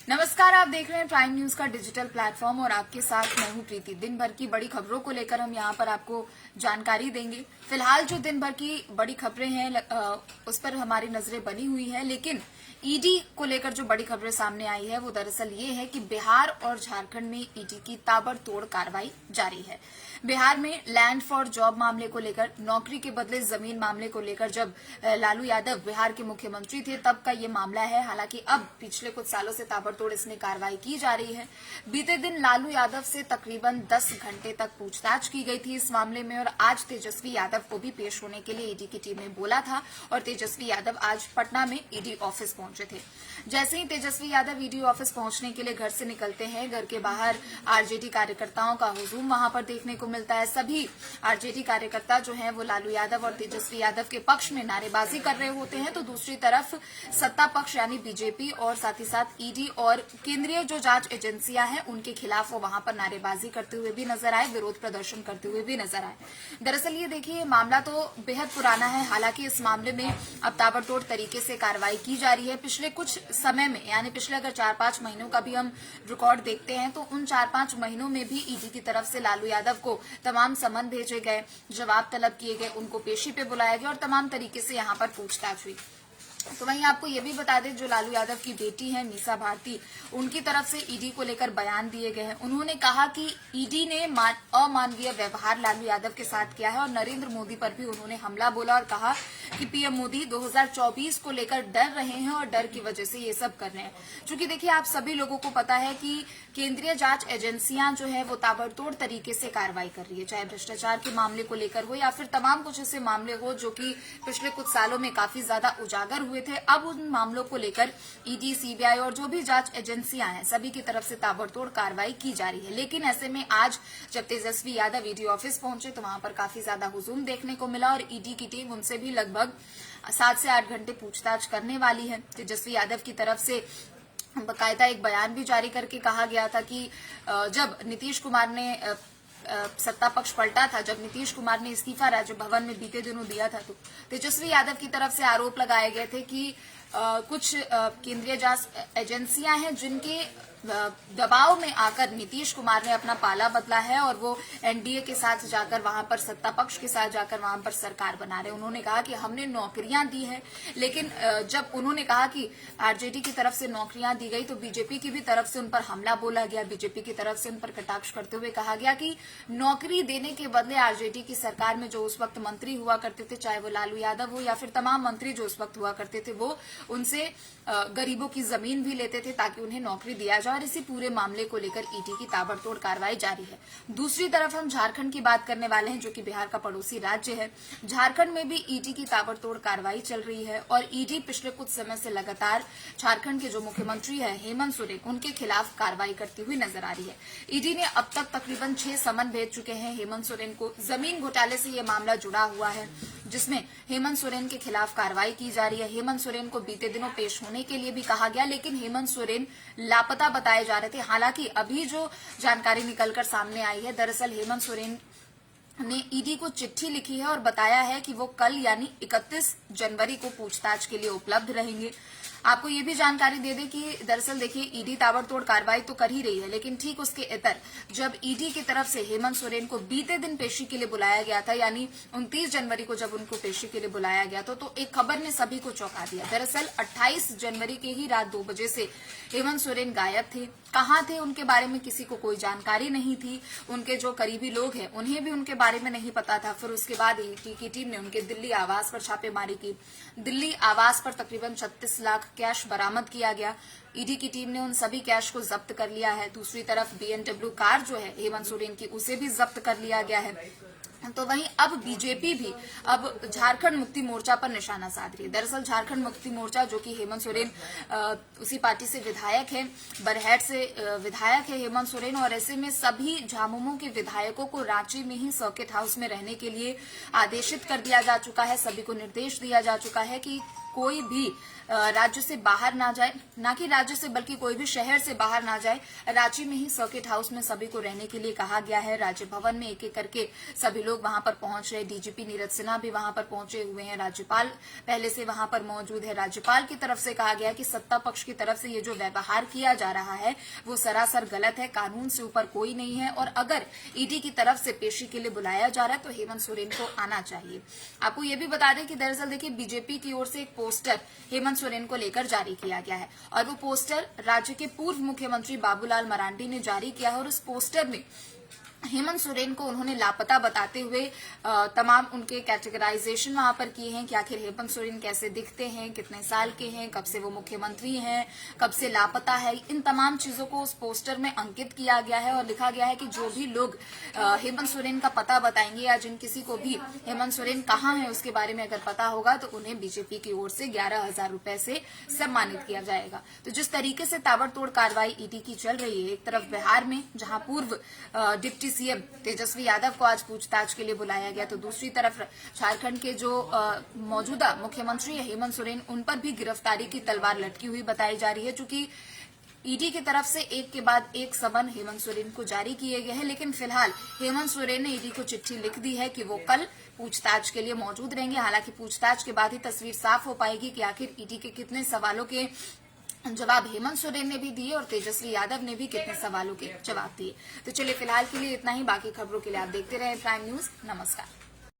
नमस्कार, आप देख रहे हैं प्राइम न्यूज का डिजिटल प्लेटफॉर्म और आपके साथ मैं हूं प्रीति। दिन भर की बड़ी खबरों को लेकर हम यहां पर आपको जानकारी देंगे। फिलहाल जो दिन भर की बड़ी खबरें हैं उस पर हमारी नजरें बनी हुई है, लेकिन ईडी को लेकर जो बड़ी खबरें सामने आई है वो दरअसल ये है कि बिहार और झारखंड में ईडी की ताबड़तोड़ कार्रवाई जारी है। बिहार में लैंड फॉर जॉब मामले को लेकर, नौकरी के बदले जमीन मामले को लेकर जब लालू यादव बिहार के मुख्यमंत्री थे तब का ये मामला है। हालांकि अब पिछले कुछ सालों से ताबड़तोड़ इसमें कार्रवाई की जा रही है। बीते दिन लालू यादव से तकरीबन 10 घंटे तक पूछताछ की गई थी इस मामले में और आज तेजस्वी यादव को भी पेश होने के लिए ईडी की टीम ने बोला था और तेजस्वी यादव आज पटना में ईडी ऑफिस पहुंचे थे। जैसे ही तेजस्वी यादव ईडी ऑफिस पहुंचने के लिए घर से निकलते हैं, घर के बाहर आरजेडी कार्यकर्ताओं का हुजूम वहां पर देखने को मिलता है। सभी आरजेडी कार्यकर्ता जो हैं वो लालू यादव और तेजस्वी यादव के पक्ष में नारेबाजी कर रहे होते हैं, तो दूसरी तरफ सत्ता पक्ष यानी बीजेपी और साथ ही साथ ईडी और केंद्रीय जो जांच एजेंसियां हैं उनके खिलाफ वो वहां पर नारेबाजी करते हुए भी नजर आए, विरोध प्रदर्शन करते हुए भी नजर आए। दरअसल ये देखिए, मामला तो बेहद पुराना है। हालांकि इस मामले में अब ताबड़तोड़ तरीके से कार्रवाई की जा रही है। पिछले कुछ समय में यानी पिछले अगर 4-5 महीनों का भी हम रिकॉर्ड देखते हैं तो उन 4-5 महीनों में भी ईडी की तरफ से लालू यादव को तमाम समन भेजे गए, जवाब तलब किए गए, उनको पेशी पे बुलाया गया और तमाम तरीके से यहाँ पर पूछताछ हुई। तो वहीं आपको ये भी बता दें, जो लालू यादव की बेटी है मीसा भारती, उनकी तरफ से ईडी को लेकर बयान दिए गए हैं। उन्होंने कहा कि ईडी ने अमानवीय व्यवहार लालू यादव के साथ किया है और नरेंद्र मोदी पर भी उन्होंने हमला बोला और कहा कि पीएम मोदी 2024 को लेकर डर रहे हैं और डर की वजह से ये सब कर रहे हैं। चूंकि देखिए, आप सभी लोगों को पता है कि केंद्रीय जांच एजेंसियां जो है वो ताबड़तोड़ तरीके से कार्रवाई कर रही है, चाहे भ्रष्टाचार के मामले को लेकर हो या फिर तमाम कुछ ऐसे मामले हो जो कि पिछले कुछ सालों में काफी ज्यादा उजागर हुए थे। अब उन मामलों को लेकर ईडी, सीबीआई और जो भी जांच एजेंसियां हैं सभी की तरफ से ताबड़तोड़ कार्रवाई की जा रही है। लेकिन ऐसे में आज जब तेजस्वी यादव ईडी ऑफिस पहुंचे तो वहां पर काफी ज्यादा हुजूम देखने को मिला और ईडी की टीम उनसे भी लगभग 7 से 8 घंटे पूछताछ करने वाली है। तेजस्वी यादव की तरफ से बकायदा एक बयान भी जारी करके कहा गया था कि जब नीतीश कुमार ने सत्ता पक्ष पलटा था, जब नीतीश कुमार ने इस्तीफा राज्य भवन में बीते दिनों दिया था, तो तेजस्वी यादव की तरफ से आरोप लगाए गए थे कि कुछ केंद्रीय जांच एजेंसियां हैं जिनके दबाव में आकर नीतीश कुमार ने अपना पाला बदला है और वो एनडीए के साथ जाकर वहां पर सत्ता पक्ष के साथ जाकर वहां पर सरकार बना रहे। उन्होंने कहा कि हमने नौकरियां दी है, लेकिन जब उन्होंने कहा कि आरजेडी की तरफ से नौकरियां दी गई तो बीजेपी की भी तरफ से उन पर हमला बोला गया। बीजेपी की तरफ से उन पर कटाक्ष करते हुए कहा गया कि नौकरी देने के बदले आरजेडी की सरकार में जो उस वक्त मंत्री हुआ करते थे, चाहे वो लालू यादव हो या फिर तमाम मंत्री जो उस वक्त हुआ करते थे, वो उनसे गरीबों की जमीन भी लेते थे ताकि उन्हें नौकरी दिया जाए और इसी पूरे मामले को लेकर ईडी की ताबड़तोड़ कार्रवाई जारी है। दूसरी तरफ हम झारखंड की बात करने वाले हैं, जो कि बिहार का पड़ोसी राज्य है। झारखंड में भी ईडी की ताबड़तोड़ कार्रवाई चल रही है और ईडी पिछले कुछ समय से लगातार झारखंड के जो मुख्यमंत्री है हेमंत सोरेन, उनके खिलाफ कार्रवाई करती हुई नजर आ रही है। ईडी ने अब तक तकरीबन 6 समन भेज चुके हैं हेमंत सोरेन को। जमीन घोटाले से ये मामला जुड़ा हुआ है जिसमें हेमंत सोरेन के खिलाफ कार्रवाई की जा रही है। हेमंत सोरेन को बीते दिनों पेश होने के लिए भी कहा गया, लेकिन हेमंत सोरेन लापता बताए जा रहे थे। हालांकि अभी जो जानकारी निकलकर सामने आई है, दरअसल हेमंत सोरेन ने ईडी को चिट्ठी लिखी है और बताया है कि वो कल यानी 31 जनवरी को पूछताछ के लिए उपलब्ध रहेंगे। आपको ये भी जानकारी दे दें कि दरअसल देखिए, ईडी ताबड़तोड़ कार्रवाई तो कर ही रही है, लेकिन ठीक उसके इतर जब ईडी की तरफ से हेमंत सोरेन को बीते दिन पेशी के लिए बुलाया गया था, यानी 29 जनवरी को जब उनको पेशी के लिए बुलाया गया था, तो एक खबर ने सभी को चौंका दिया। दरअसल 28 जनवरी के ही रात 2 बजे से हेमंत सोरेन गायब थे। कहाँ थे उनके बारे में किसी को कोई जानकारी नहीं थी। उनके जो करीबी लोग हैं उन्हें भी उनके बारे में नहीं पता था। फिर उसके बाद ईडी की टीम ने उनके दिल्ली आवास पर छापेमारी की। दिल्ली आवास पर तकरीबन 36 लाख कैश बरामद किया गया। ईडी की टीम ने उन सभी कैश को जब्त कर लिया है। दूसरी तरफ बीएमडब्ल्यू कार जो है हेमंत सोरेन की, उसे भी जब्त कर लिया गया है। तो वहीं अब बीजेपी भी अब झारखंड मुक्ति मोर्चा पर निशाना साध रही है। दरअसल झारखंड मुक्ति मोर्चा, जो कि हेमंत सोरेन उसी पार्टी से विधायक है, बरहेट से विधायक है हेमंत सोरेन, और ऐसे में सभी झामुमो के विधायकों को रांची में ही सर्किट हाउस में रहने के लिए आदेशित कर दिया जा चुका है। सभी को निर्देश दिया जा चुका है कि कोई भी राज्य से बाहर ना जाए, ना कि राज्य से बल्कि कोई भी शहर से बाहर ना जाए। रांची में ही सर्किट हाउस में सभी को रहने के लिए कहा गया है। राज्य भवन में एक एक करके सभी लोग वहां पर पहुंच रहे। डीजीपी नीरज सिन्हा भी वहां पर पहुंचे हुए हैं। राज्यपाल पहले से वहां पर मौजूद है। राज्यपाल की तरफ से कहा गया कि सत्ता पक्ष की तरफ से ये जो व्यवहार किया जा रहा है वो सरासर गलत है। कानून से ऊपर कोई नहीं है और अगर ईडी की तरफ से पेशी के लिए बुलाया जा रहा है तो हेमंत सोरेन को आना चाहिए। आपको ये भी बता दें कि दरअसल देखिए बीजेपी की ओर से एक पोस्टर हेमंत सोरेन को लेकर जारी किया गया है और वो पोस्टर राज्य के पूर्व मुख्यमंत्री बाबूलाल मरांडी ने जारी किया है और उस पोस्टर में हेमंत सोरेन को उन्होंने लापता बताते हुए तमाम उनके कैटेगराइजेशन वहां पर किए हैं कि आखिर हेमंत सोरेन कैसे दिखते हैं, कितने साल के हैं, कब से वो मुख्यमंत्री हैं, कब से लापता है। इन तमाम चीजों को उस पोस्टर में अंकित किया गया है और लिखा गया है कि जो भी लोग हेमंत सोरेन का पता बताएंगे या जिन किसी को भी हेमंत सोरेन कहाँ है उसके बारे में अगर पता होगा तो उन्हें बीजेपी की ओर से 11,000 रुपए से सम्मानित किया जाएगा। तो जिस तरीके से ताबड़तोड़ कार्रवाई ईडी की चल रही है, एक तरफ बिहार में जहां पूर्व डिप्टी सीएम तेजस्वी यादव को आज पूछताछ के लिए बुलाया गया, तो दूसरी तरफ झारखंड के जो मौजूदा मुख्यमंत्री है हेमंत सोरेन, उन पर भी गिरफ्तारी की तलवार लटकी हुई बताई जा रही है। चूंकि ईडी की तरफ से एक के बाद एक समन हेमंत सोरेन को जारी किए गए हैं, लेकिन फिलहाल हेमंत सोरेन ने ईडी को चिट्ठी लिख दी है कि वो कल पूछताछ के लिए मौजूद रहेंगे। हालांकि पूछताछ के बाद ही तस्वीर साफ हो पाएगी कि आखिर ईडी के कितने सवालों के जवाब हेमंत सोरेन ने भी दिए और तेजस्वी यादव ने भी कितने सवालों के जवाब दिए। तो चलिए फिलहाल के लिए इतना ही। बाकी खबरों के लिए आप देखते रहे प्राइम न्यूज। नमस्कार।